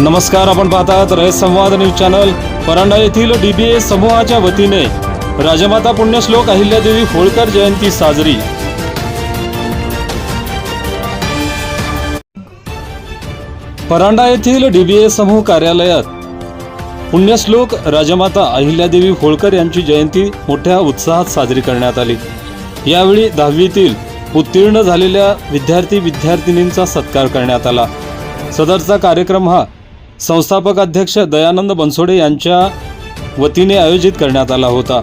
नमस्कार, आपण पाहतात रयत संवाद न्यूज चॅनल। परांडा येथील DBA समूहाच्या वतीने राजमाता पुण्यश्लोक अहिल्यादेवी होळकर जयंती साजरी। परांडा येथील DBA समूह कार्यालयात पुण्यश्लोक राजमाता अहिल्यादेवी होळकर यांची जयंती मोठ्या उत्साहात साजरी करण्यात आली। यावेळी 10वीतील उत्तीर्ण झालेल्या विद्यार्थी-विद्यार्थिनींचा सत्कार करण्यात आला। सदरचा कार्यक्रम हा संस्थापक अध्यक्ष दयानंद बनसोडे यांच्या वतीने आयोजित करण्यात आला होता।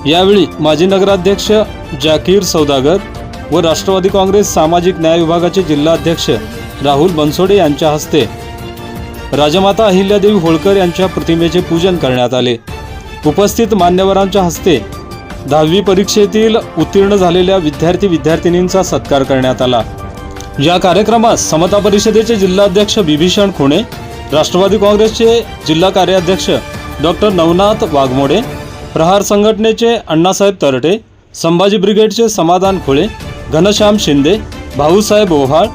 यावेळी माजी नगराध्यक्ष जाकीर सौदागर व राष्ट्रवादी काँग्रेस सामाजिक न्याय विभागाचे जिल्हाध्यक्ष राहुल बनसोडे यांच्या हस्ते राजमाता अहिल्यादेवी होळकर यांच्या प्रतिमेचे पूजन करण्यात आले। उपस्थित मान्यवरांच्या हस्ते 10वी परीक्षेतील उत्तीर्ण झालेल्या विद्यार्थी-विद्यार्थिनींचा सत्कार करण्यात आला। या कार्यक्रमास समता परिषदेचे जिल्हाध्यक्ष बिभीषण खुणे, राष्ट्रवादी काँग्रेसचे जिल्हा कार्याध्यक्ष डॉक्टर नवनाथ वाघमोडे, प्रहार संघटनेचे अण्णासाहेब तरटे, संभाजी ब्रिगेडचे समाधान खुळे, घनश्याम शिंदे, भाऊसाहेब ओव्हाळ,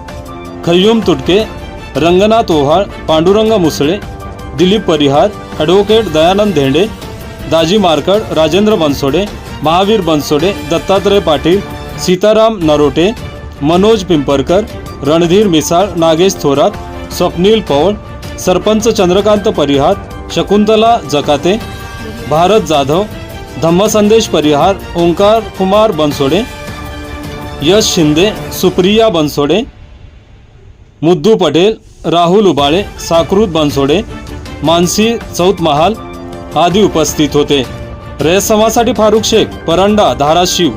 खय्यूम तुटके, रंगनाथ ओव्हाळ, पांडुरंग मुसळे, दिलीप परिहार, ॲडव्होकेट दयानंद धेंडे, दाजी मारकड, राजेंद्र बनसोडे, महावीर बनसोडे, दत्तात्रय पाटील, सीताराम नरोटे, मनोज पिंपरकर, रणधीर मिसाळ, नागेश थोरात, स्वप्नील पौळ, सरपंच चंद्रकांत परिहार, शकुंतला जकाते, भारत जाधव, धम्मसंदेश परिहार, ओंकार कुमार बनसोडे, यश शिंदे, सुप्रिया बनसोडे, मुद्दू पटेल, राहुल उबाळे, साकृत बनसोडे, मानसी चौतमहाल आदी उपस्थित होते। रयत समाजसाठी फारुख शेख, परांडा, धाराशिव।